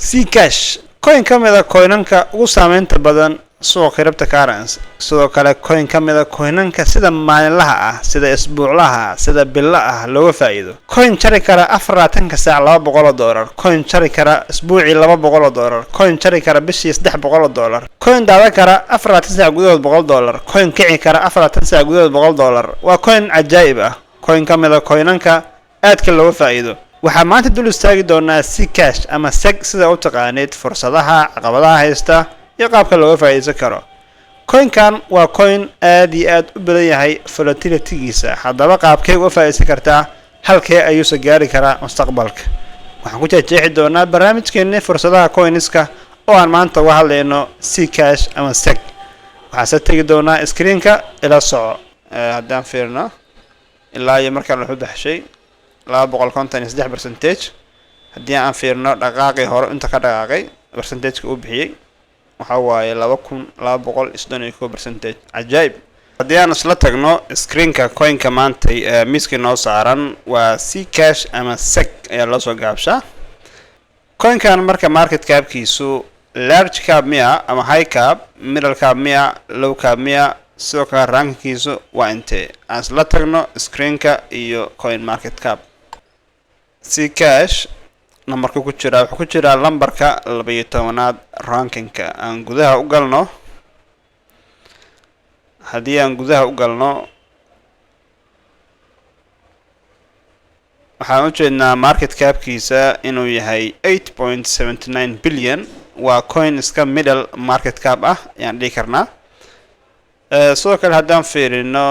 Zcash coin kamida coinanka ugu saameynta badan suuqa cryptocurrency sidoo kale coin kamida coinanka sida maalinlaha ah sida isbuuclaha sida billaha looga faa'iido coin jari kara 24 saac $200 coin jari kara isbuucii $200 coin jari kara bishii $300 coin daadan kara 24 saac gudahood $100 coin kici kara 24 saac gudahood $100 waa coin ajaa'ib ah coin kamida coinanka aadka looga faa'iido waxaa maanta dul istaagi doonaa Zcash ama SEC sida u taqaanid fursadaha caqabadaha haysta iyo qaabka looga faa'iideysan karo coinkan waa coin aad iyo aad u badan yahay volatility-giisa haddaba qaabkee uga faa'iideysan kartaa halkee ayuu soo gaari karaa mustaqbalka waxaan ku jeexi doonaa barnaamijkeena fursadaha coinska oo aan maanta uga hadlayno Zcash ama SEC waxaan tagi doonaa screen-ka ila soco haddaan fiirno ilaa iyo markaan la baxshay 253% haddii aan fiirno dhaqaaqii hore inta ka dhaqaaqay percentage-ka uu bixiyay waxa waaye 2231% ajaa'ib haddii aan isla tagno screen-ka coin-ka maanta miiska noo saaran waa Zcash ama SEC ayaa loo soo gaabshaa coin-kan marka market cap-kiisu large cap miya ama high cap middle cap miya low cap miya sidoo kale rank-kiisu waa intee aan isla tagno screen-ka iyo coin market cap Zcash numberka ku jira wuxuu ku jiraa lambarka 12aad ranking-ka aan gudaha u galno haddii aan gudaha u galno waxaan u jeednaa market cap-kiisa inuu yahay 8.79 billion waa coin iska middle market cap ah ayaan dhihi karnaa sidoo kale haddaan fiirino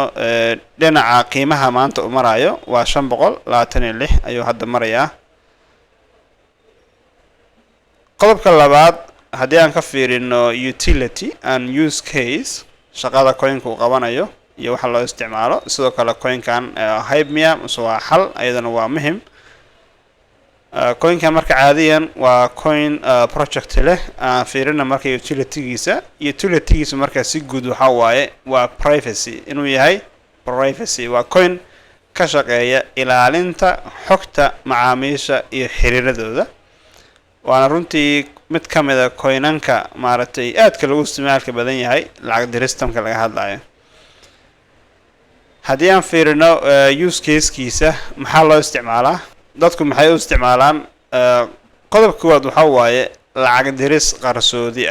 dhinaca qiimaha maanta uu marayo waa 526 ayuu hadda marayaa qodobka labaad haddii aan ka fiirino utility and use case shaqada coin-ka uu qabanayo iyo waxa loo isticmaalo sidoo kale coin-kan hype miya mise waa xal ayadana waa muhiim coin-kan marka caadiyan waa coin project leh aan fiirina marka utility-giisa marka si guud waxa waaye waa privacy inuu yahay privacy waa coin ka shaqeeya ilaalinta xogta macaamiisha iyo xiriiradooda waana runtii mid kamida coinanka maaragtay aadka lagu isticmaalka badan yahay lacag diristamka laga hadlayo haddii aan fiirino use case-kiisa maxaa loo isticmaalaa dadku maxay u isticmaalaan qodobka koowaad waxa waaye lacag diris qarsoodi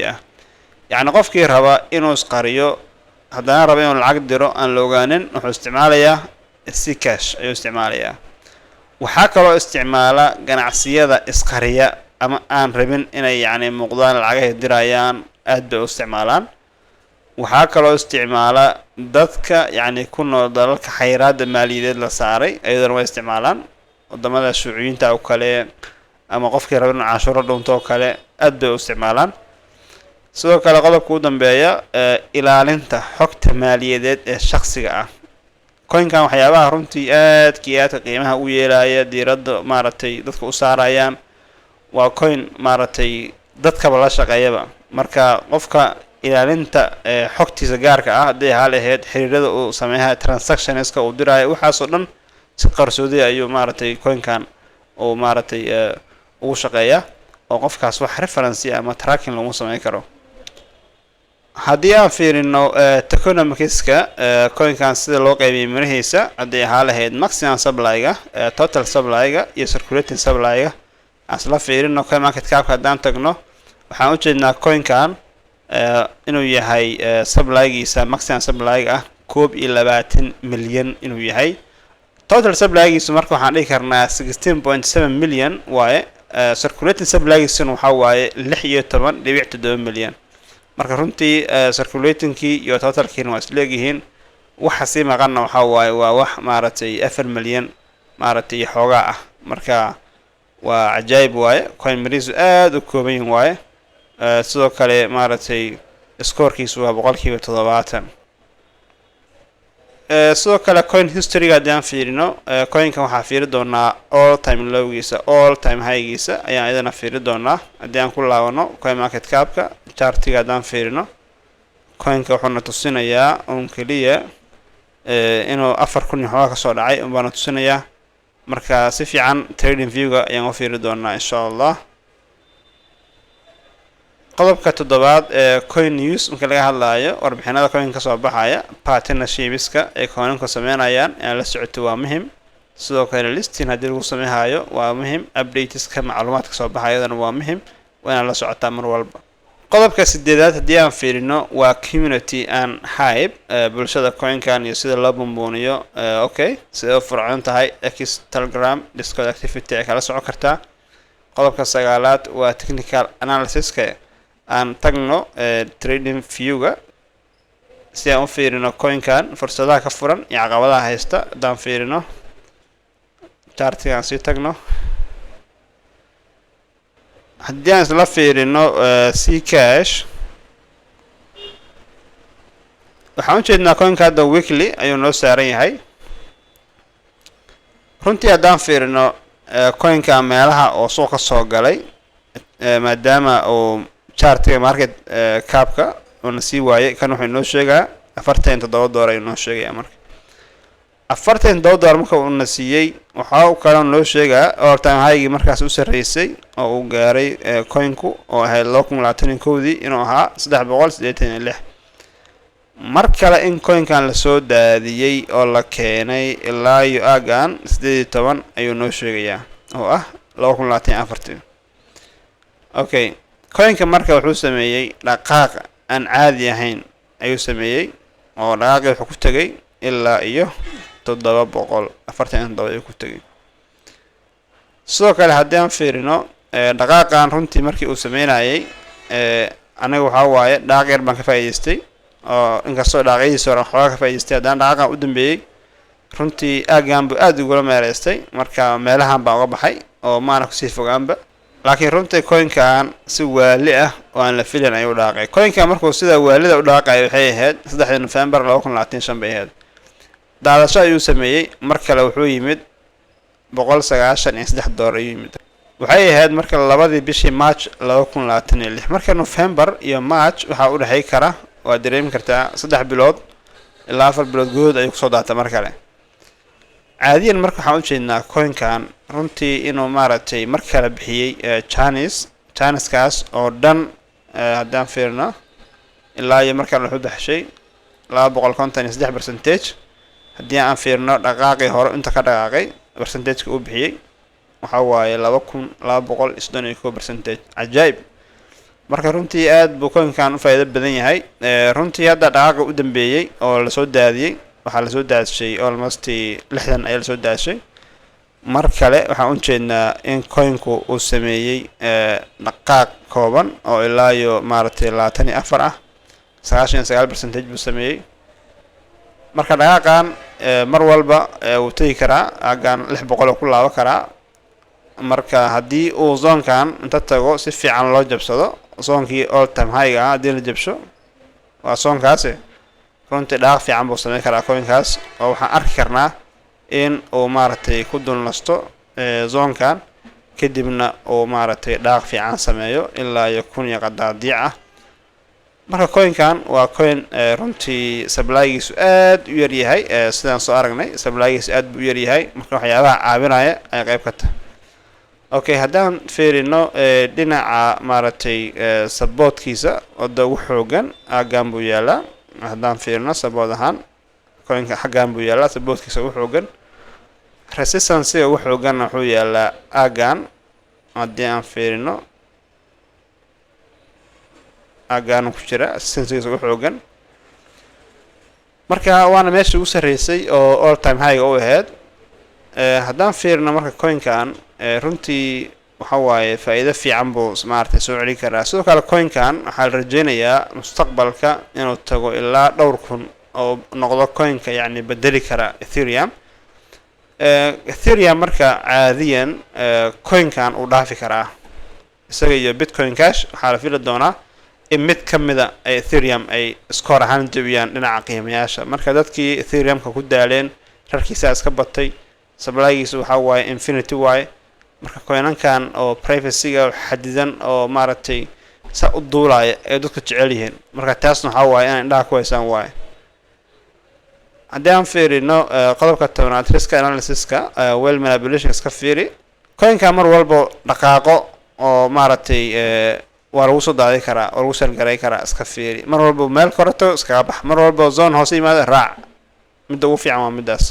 ah yacni qofkii raba inuu isqariyo haddana raba inuu lacag diro aan la ogaanin wuxuu isticmaalayaa Zcash ayuu isticmaalayaa waxaa kaloo isticmaala ganacsiyada isqariya ama aan rabin inay yacni muuqdaan lacagaha dirayaan aad bay u isticmaalaan waxaa kaloo isticmaala dadka yacni ku nool dalalka xayiraadda maaliyadeed la saaray ayadana way isticmaalaan wadamada shuuciyiinta oo kale ama qofkii raba inuu cashuuro dhunto oo kale aad bay u isticmaalaan sidoo kale qodobka ugu dambeeya ilaalinta xogta maaliyadeed ee shakhsiga ah coin-kan waxyaabaha runtii aadka qiimaha u yeelaya diiradda maaragtay dadka u saarayaan waa coin maaragtay dadkaba la shaqeeyaba marka qofka ilaalinta xogtiisa gaarka ah haddii hal ahayd xiriirada uu sameeyaa transactionska uu diraayo waxaasoo dhan si qarsoodi ayuu maaragtay coin-kan uu maaragtay ugu shaqeeyaa oo qofkaas wax reference ama tracking lagu sameyn karo haddii aan fiirino tokenomics-ka coin-kan sida loo qaybiyay mirahiisa haddii ahaa lahayd maximum supply-ga total supply-ga iyo circulating supply-ga aan isla fiirino coin market cap-ka haddaan tagno waxaan u jeednaa coin-kan inuu yahay supply-giisa maximum supply-ga ah 21 milyan inuu yahay total supply-giisa marka waxaan dhihi karnaa 16.7 milyan waaye circulating supply-giisuna waxa waaye 16.7 milyan marka runtii circulating-kii iyo total-kiina waa isleeyihiin waxa sii maqanna waxa waaye waa wax maaragtay 4 milyan maaragtay xoogaa ah marka waa ajaayib waaye coin mirisu aad u kooban waaye sidoo kale maaragtay score-kiisu waa 70%. sidoo kale coin history-ga haddii aan fiirino coin-kan waxaa fiiri doonaa all time low-giisa all time high-giisa ayaan idana fiiri doonaa haddii aan ku laabano coin market cap-ka chartiga haddaan fiirino coin-ka wuxuuna tusinayaa un keliya inuu 4,000 xoogaa kasoo dhacay unbaana tusinayaa marka si fiican trading view-ga ayaan u fiiri doonaa insha Allah. qodobka toddobaad ee coin news marka laga hadlayo warbixinada coin ka soo baxaya partnerships-ka ay coin-ku sameynayaan in la socoto waa muhiim. sidoo kale listing haddii lagu sameeyo waa muhiim. updateska macluumaadka soo baxayadana waa muhiim, waana la socotaa mar walba. qodobka sideedaad haddii aan fiirino waa community and hype, bulshada coin-kan iyo sida loo bumbuuniyo. Okay, sida u furcan tahay X, Telegram, Discord activity ay kala socon kartaa. qodobka sagaalaad waa technical analysis-ka aan tagno trading view-ga si aan u fiirino coin-kan fursadaha ka furan iyo caqabadaha haysta. haddaan fiirino chartigan sii tagno, haddii aan isla fiirino Zcash waxaan u jeednaa coin-ka hadda weekly ayuu noo saaran yahay. runtii haddaan fiirino coin-ka meelaha oo suuqa soo galay, maadaama uu chartiga market capka uuna sii waayay, kan wuxuu inoo sheegaa $47 ayuu noo sheegaya. marka $47 marka uuna siiyey waxaa kale noo sheegaa all time high markaas u sareysay oo uu gaaray coin-ku oo ahayd 2021 inuu ahaa 386. mar kale in coin-kan la soo daadiyay oo la keenay ilaa iyo aagan 18 ayuu noo sheegayaa oo ah 2024. okay, coin-ka marka wuxuu sameeyay dhaqaaq aan caadi ahayn ayuu sameeyay oo dhaqaaqii wuxuu ku tagay ilaa iyo 747 ayuu ku tagay. sidoo kale haddii aan fiirino dhaqaaqan runtii markii uu sameynayay anaga waxaa waaye dhaqaaq yar baan ka faa'iidaystay oo inkastoo dhaqaaqadiisa hore waxoogaa ka faa'iidaystay, haddana dhaqaaqan u dambeeyey runtii aagaan buu aad ugula meeleystay. marka meelahan baan uga baxay oo maana kusii fogaanba, laakiin runtii coin-kan si waali ah oo aan la filin ayuu dhaqaaqay. coin-kan markuu sida waalida u dhaqaaqay waxay ahayd 3 November 2025 bay ahayd. daadasho ayuu sameeyey, mar kale wuxuu yimid $193 ayuu yimid. waxay ahayd marka labadii bishii March 2026. marka November iyo March waxaa u dhaxay kara waa dareemi kartaa 3 bilood ilaa 4 bilood guud ayuu kusoo daatay mar kale. caadiyan marka waxaan u jeednaa coin-kan runtii inuu maaragtay mar kale bixiyey Chinese-kaas oo dhan. haddaan fiirno ilaa iyo markaan wuxuu baxshay 253%. haddii aan fiirno dhaqaaqii hore inta ka dhaqaaqay percentage-ka uu bixiyey waxaa waaye 2261%. cajaa'ib. marka runtii aad buu coin-kan u faa'iido badan yahay. runtii hadda dhaqaaqa u dambeeyey oo lasoo daadiyey waxaa lasoo daadishay almost 60 ayaa lasoo daadishay. mar kale waxaan u jeednaa in coin-ku uu sameeyey dhaqaaq kooban oo ilaa iyo maaragtay 24 ah, 99% buu sameeyey. marka dhaqaaqan mar walba uu tagi karaa aagaan 600 oo ku laaban karaa. marka haddii uu zone-kan inta tago si fiican loo jabsado, zone-kii all time high ah haddii la jabsho waa zone-kaasi, runtii dhaqaaq fiican buu sameyn karaa coin-kaas. oo waxaan arki karnaa in uu maaragtay ku dulnasto zone-kan kadibna uu maaragtay dhaqaaq fiican sameeyo ilaa iyo 1000 qadaadiic ah. marka coin-kan waa coin runtii supply-giisu aad u yar yahay. sidaan soo aragnay supply-giisu aad buu u yar yahay, marka waxyaabaha caawinaya ay qayb ka tahay. okay, haddaan fiirino dhinaca maaragtay support-kiisa wadda ugu xoogan aagaan buu yaalaa. haddaan fiirino support ahaan coin-ka xaggaan buu yaalaa, support-kiisa ugu xoogan. resistance-ga ugu xooganna wuxuu yaalaa aagaan. haddii aan fiirino aagaan ku jira resistance-giisa ugu xoogan. marka waana meesha ugu sareysay oo all time high u ahayd. haddaan fiirino marka coin-kan runtii waxa waaye faa'iido fiican buu maaragtay soo celin karaa. sidoo kale coin-kan waxaa la rajeynayaa mustaqbalka inuu tago ilaa 2000 oo noqdo coin-ka yacni bedeli kara Ethereum. Ethereum marka caadiyan coin-kan uu dhaafi karaa isaga iyo Bitcoin Cash. waxaa la fili doonaa in mid ka mida ay Ethereum ay score ahaan jabiyaan dhinaca qiimayaasha. marka dadkii Ethereum-ka ku daaleen rarkiisa iska batay, supply-giisu waxaa waaye infinity waaye. marka coin-kan oo privacy-ga xadidan oo maaragtay sa u duulaya ay dadku jecel yihiin. marka taasna waxaa waaye inay indhaha ku haysaan waaye. haddii aan fiirino qodobka 10aad risk analysis-ka well manipulation iska fiiri coinka mar walba dhaqaaqo oo maaragtay waa lagu soo daadi karaa oo lagu salgaray karaa iska fiiri mar walba meel korato iskaga bax mar walba zone hoose yimaada raac midda ugu fiican waa midaas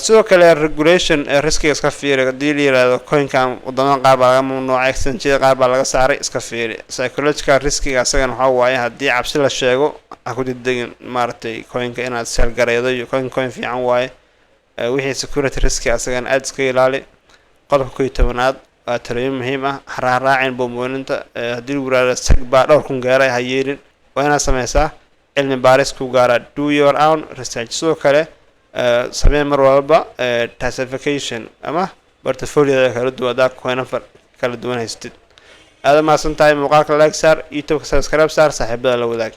sidoo kale regulation riskiga iska fiiri haddii la yiraahdo coinkan wadamada qaar baa laga mamnuucay exchange qaar baa laga saaray iska fiiri psychological riskiga asagana waxa waaye haddii cabsi la sheego ha ku degdegin maaragtay coinka inaad salgaraydo iyo coin fiican waaye wixii security riski asagana aad iska ilaali qodobka 10aad waa talooyin muhiim ah raacin boomooninta haddii lagu yiraahdo sag baa dhowr kun gaaray ha yeelin waa inaad sameysaa cilmi baaris ku gaara do your own research sidoo kale samee mar walba diversification ama portfolio kala duwan adaa coin kala duwan haystid aad ma santahay muuqaalka like saar youtube ka subscribe saar saaxiibada la wadaag